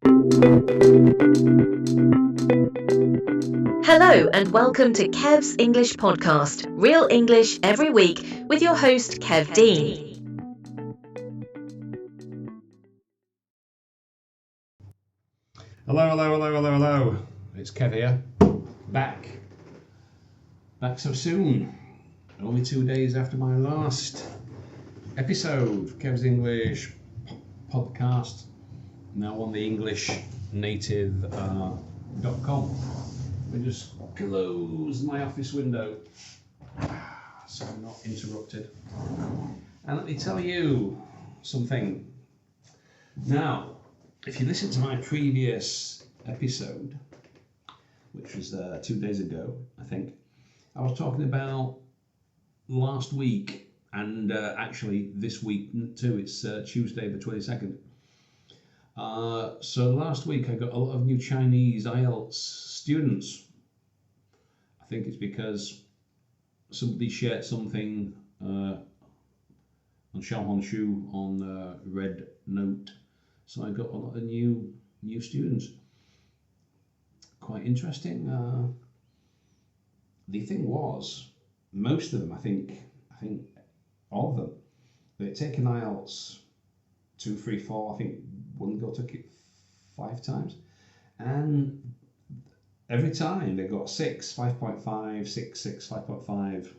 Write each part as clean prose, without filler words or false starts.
Hello and welcome to Kev's English Podcast, Real English every week with your host Kev Dean. Hello. It's Kev here. Back so soon. Only 2 days after my last episode of Kev's English podcast. Now on the EnglishNative.com. Let me just close my office window so I'm not interrupted. And let me tell you something. Now, if you listen to my previous episode, which was 2 days ago, I think, I was talking about last week and actually this week too. It's Tuesday the 22nd. So last week I got a lot of new Chinese IELTS students. I think it's because somebody shared something on Xiaohongshu on Red Note. So I got a lot of new students. Quite interesting. The thing was, most of them, I think all of them, they'd taken IELTS 2, 3, 4. I think one girl took it 5 times, and every time they got 6, 5.5, 6, 6, 5.5,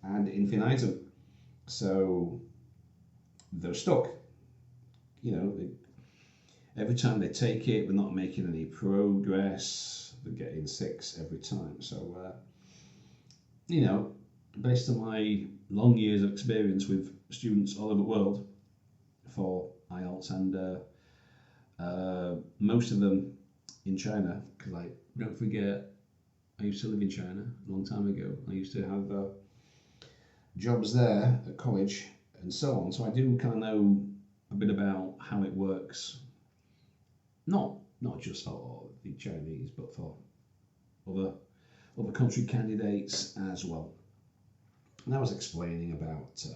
and infinitum. So they're stuck. You know, every time they take it, we're not making any progress. They're getting 6 every time. So, based on my long years of experience with students all over the world for IELTS, and most of them in China, because don't forget, I used to live in China a long time ago. I used to have jobs there at college and so on. So I do kind of know a bit about how it works, not just for the Chinese, but for other country candidates as well. And I was explaining about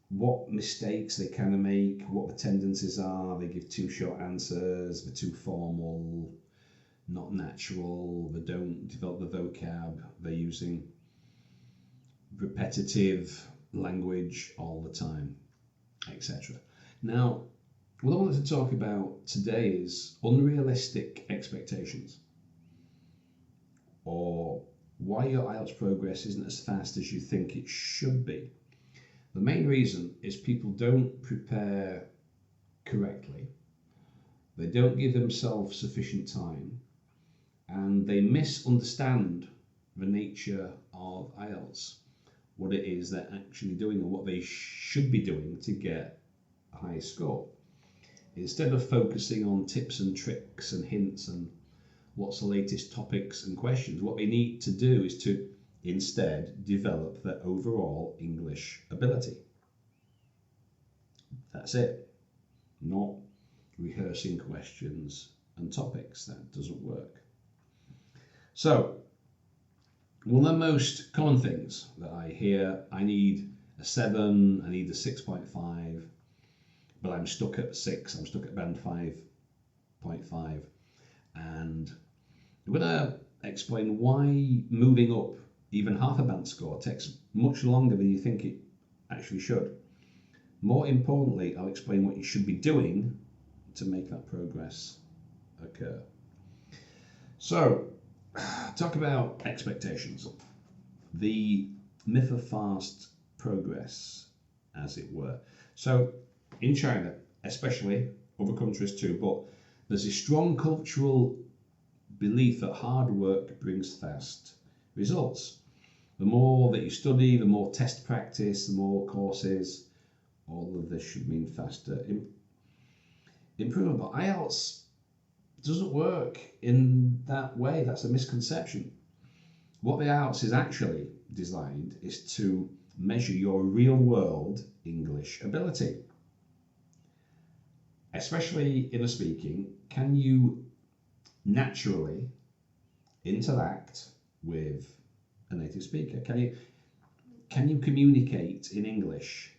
what mistakes they kind of make, what the tendencies are. They give too short answers, they're too formal, not natural, they don't develop the vocab, they're using repetitive language all the time, etc. Now, what I wanted to talk about today is unrealistic expectations, or why your IELTS progress isn't as fast as you think it should be. The main reason is people don't prepare correctly, they don't give themselves sufficient time, and they misunderstand the nature of IELTS, what it is they're actually doing and what they should be doing to get a high score. Instead of focusing on tips and tricks and hints and what's the latest topics and questions, what they need to do is to instead develop their overall English ability. That's it. Not rehearsing questions and topics. That doesn't work. So, one of the most common things that I hear, I need a 7, I need a 6.5, but I'm stuck at 6, I'm stuck at band 5.5. And I'm going to explain why moving up even half a band score takes much longer than you think it actually should. More importantly, I'll explain what you should be doing to make that progress occur. So, talk about expectations. The myth of fast progress, as it were. So, in China, especially, other countries too, but there's a strong cultural belief that hard work brings fast results. The more that you study, the more test practice, the more courses, all of this should mean faster improvement. But IELTS doesn't work in that way. That's a misconception. What the IELTS is actually designed is to measure your real world English ability. Especially in the speaking, can you naturally interact with a native speaker? Can you communicate in English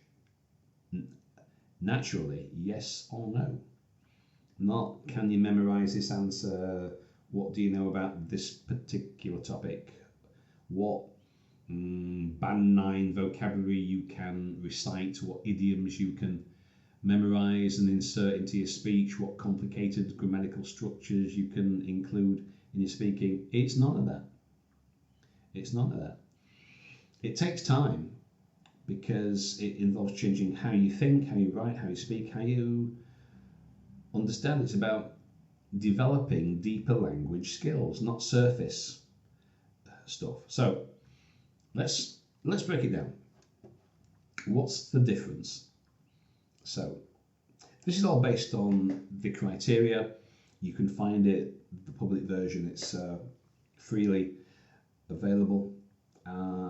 naturally, yes or no. Not, can you memorize this answer? What do you know about this particular topic? What band 9 vocabulary you can recite? What idioms you can memorize and insert into your speech? What complicated grammatical structures you can include in your speaking? It's none of that. It's none of that. It takes time because it involves changing how you think, how you write, how you speak, how you understand. It's about developing deeper language skills, not surface stuff. So let's break it down. What's the difference? So this is all based on the criteria. You can find it, the public version, it's freely available.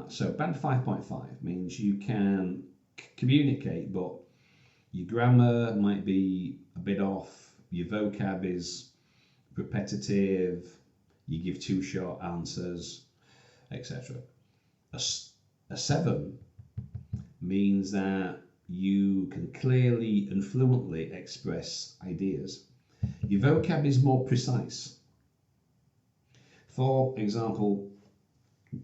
So band 5.5 means you can communicate, but your grammar might be a bit off, your vocab is repetitive, you give too short answers, etc. A 7 means that you can clearly and fluently express ideas. Your vocab is more precise. For example,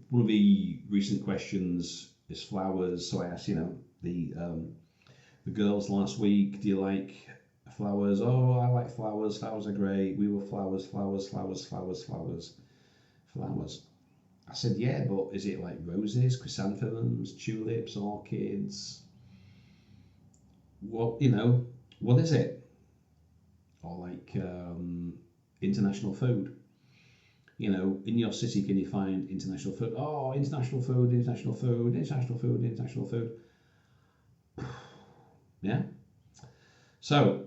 one of the recent questions is flowers. So I asked, the girls last week, do you like flowers? Oh, I like flowers. Flowers are great. We were flowers, flowers, flowers, flowers, flowers, flowers. I said, yeah, but is it like roses, chrysanthemums, tulips, orchids? What is it? Or like international food. In your city, can you find international food? Oh, international food, international food, international food, international food. Yeah? So,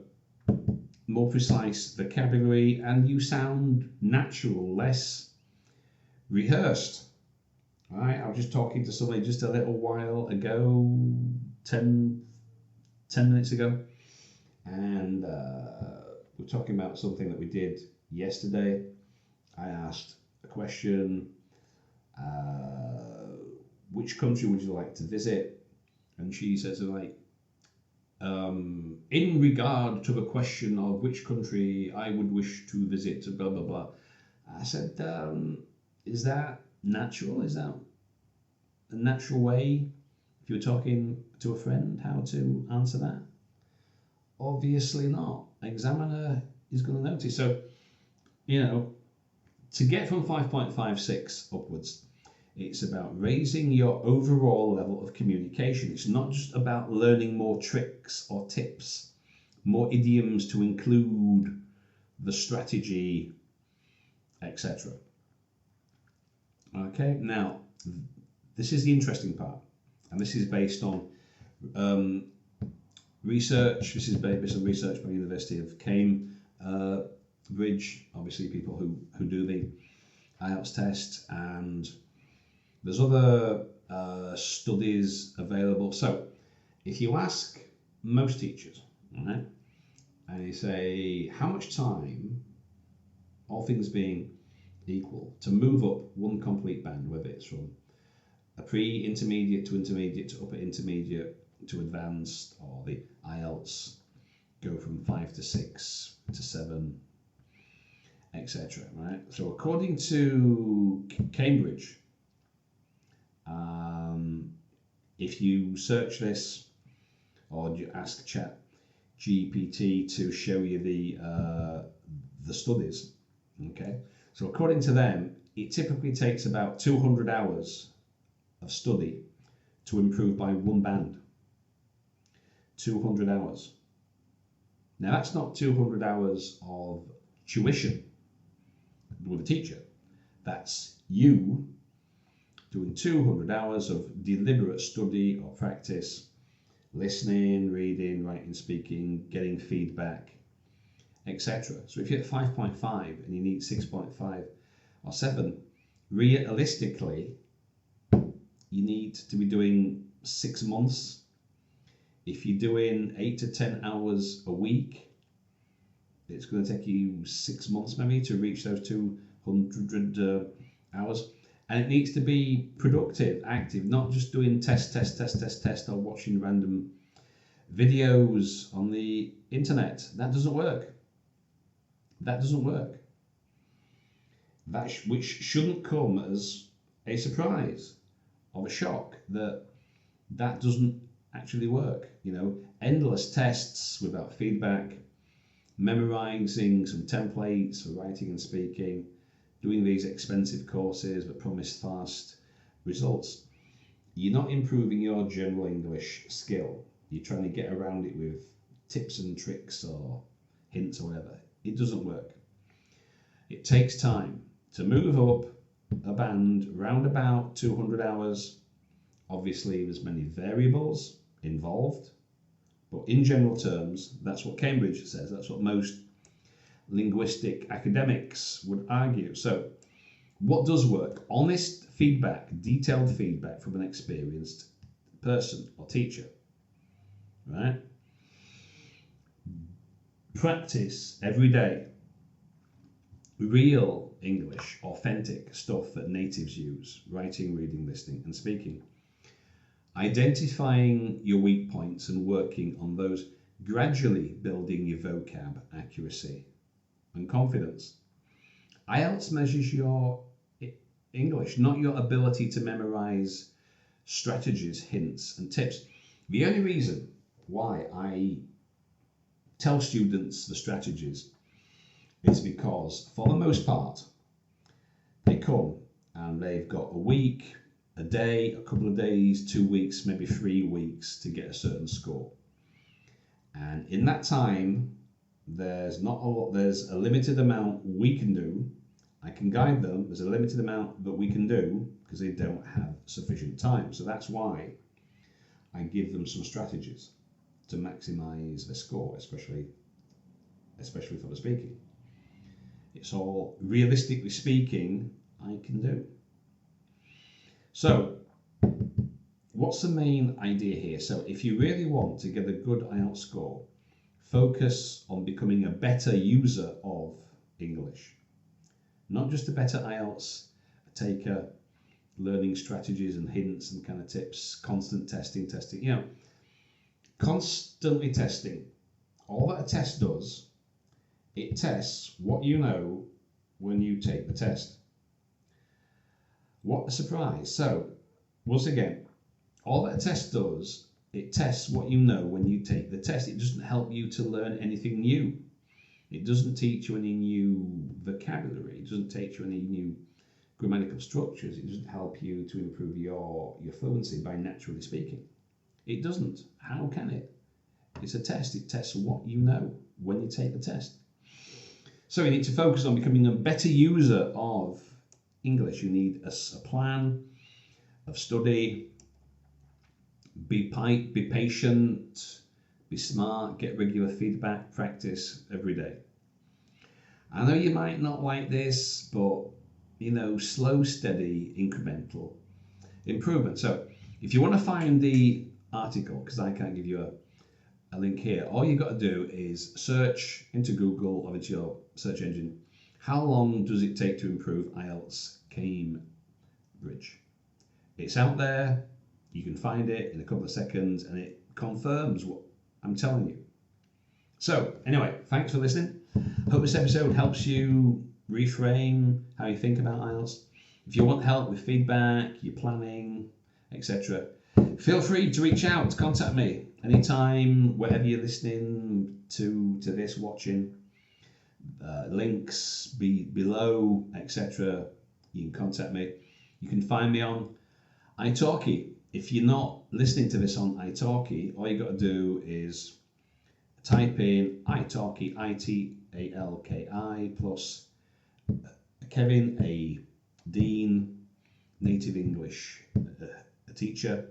more precise vocabulary, and you sound natural, less rehearsed. All right, I was just talking to somebody just a little while ago, 10 minutes ago, and we're talking about something that we did yesterday. I asked a question, which country would you like to visit? And she says, in regard to the question of which country I would wish to visit, blah, blah, blah. I said, is that natural? Is that a natural way, if you're talking to a friend, how to answer that? Obviously not. Examiner is going to notice. So, to get from 5.56 upwards, it's about raising your overall level of communication. It's not just about learning more tricks or tips, more idioms to include the strategy, etc. Okay, now, this is the interesting part, and this is based on research. This is based on research by the University of Cambridge, obviously people who do the IELTS test, and there's other studies available. So if you ask most teachers, right, and you say, how much time, all things being equal, to move up one complete band, whether it's from a pre-intermediate to intermediate to upper intermediate to advanced, or the IELTS go from 5 to 6 to 7, etc. Right? So according to Cambridge, if you search this or you ask Chat GPT to show you the studies, okay. So according to them, it typically takes about 200 hours of study to improve by one band. 200 hours. Now that's not 200 hours of tuition with a teacher. That's you doing 200 hours of deliberate study or practice, listening, reading, writing, speaking, getting feedback, etc. So if you're at 5.5 and you need 6.5 or 7, realistically, you need to be doing 6 months. If you're doing 8 to 10 hours a week, it's going to take you 6 months maybe to reach those 200 hours. And it needs to be productive, active, not just doing test, or watching random videos on the internet. That doesn't work. That doesn't work. Which shouldn't come as a surprise or a shock that doesn't actually work. Endless tests without feedback, memorizing some templates for writing and speaking, doing these expensive courses that promise fast results. You're not improving your general English skill. You're trying to get around it with tips and tricks or hints or whatever. It doesn't work. It takes time to move up a band round about 200 hours. Obviously, there's many variables involved, but in general terms, that's what Cambridge says. That's what most linguistic academics would argue. So, what does work? Honest feedback, detailed feedback from an experienced person or teacher, right? Practice every day. Real English, authentic stuff that natives use, writing, reading, listening, and speaking. Identifying your weak points and working on those, gradually building your vocab accuracy and confidence. IELTS measures your English, not your ability to memorize strategies, hints, and tips. The only reason why I tell students the strategies is because, for the most part, they come and they've got a week, a day, a couple of days, 2 weeks, maybe 3 weeks to get a certain score. And in that time, there's not a lot, there's a limited amount we can do. I can guide them. There's a limited amount that we can do because they don't have sufficient time. So that's why I give them some strategies to maximize their score, especially for the speaking. It's all, realistically speaking, I can do. So, what's the main idea here? So, if you really want to get a good IELTS score, focus on becoming a better user of English. Not just a better IELTS taker, learning strategies and hints and kind of tips, constant testing. Constantly testing. All that a test does, it tests what you know when you take the test. What a surprise. So, once again, all that a test does, it tests what you know when you take the test. It doesn't help you to learn anything new. It doesn't teach you any new vocabulary. It doesn't teach you any new grammatical structures. It doesn't help you to improve your fluency by naturally speaking. It doesn't. How can it? It's a test. It tests what you know when you take the test. So you need to focus on becoming a better user of English. You need a plan of study. Be patient. Be smart. Get regular feedback. Practice every day. I know you might not like this, but slow, steady, incremental improvement. So if you want to find the article, because I can't give you a link here, all you've got to do is search into Google or into your search engine, how long does it take to improve IELTS Cambridge? It's out there, you can find it in a couple of seconds, and it confirms what I'm telling you. So anyway, thanks for listening. Hope this episode helps you reframe how you think about IELTS. If you want help with feedback, your planning, etc., feel free to reach out, contact me anytime, wherever you're listening to this, watching. Links below, etc. You can contact me. You can find me on italki. If you're not listening to this on italki, all you got to do is type in italki, I-T-A-L-K-I, plus Kevin, a Dean, native English a teacher,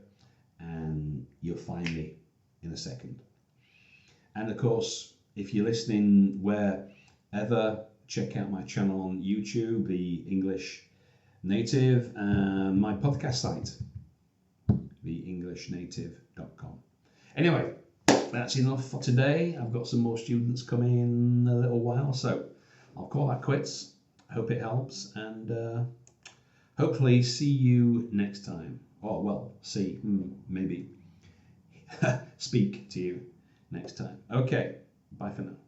and you'll find me in a second. And of course, if you're listening wherever, check out my channel on YouTube, The English Native, and my podcast site, theenglishnnative.com. Anyway, that's enough for today. I've got some more students coming in a little while, so I'll call that quits. Hope it helps, and hopefully see you next time. Or, well, maybe speak to you next time. Okay, bye for now.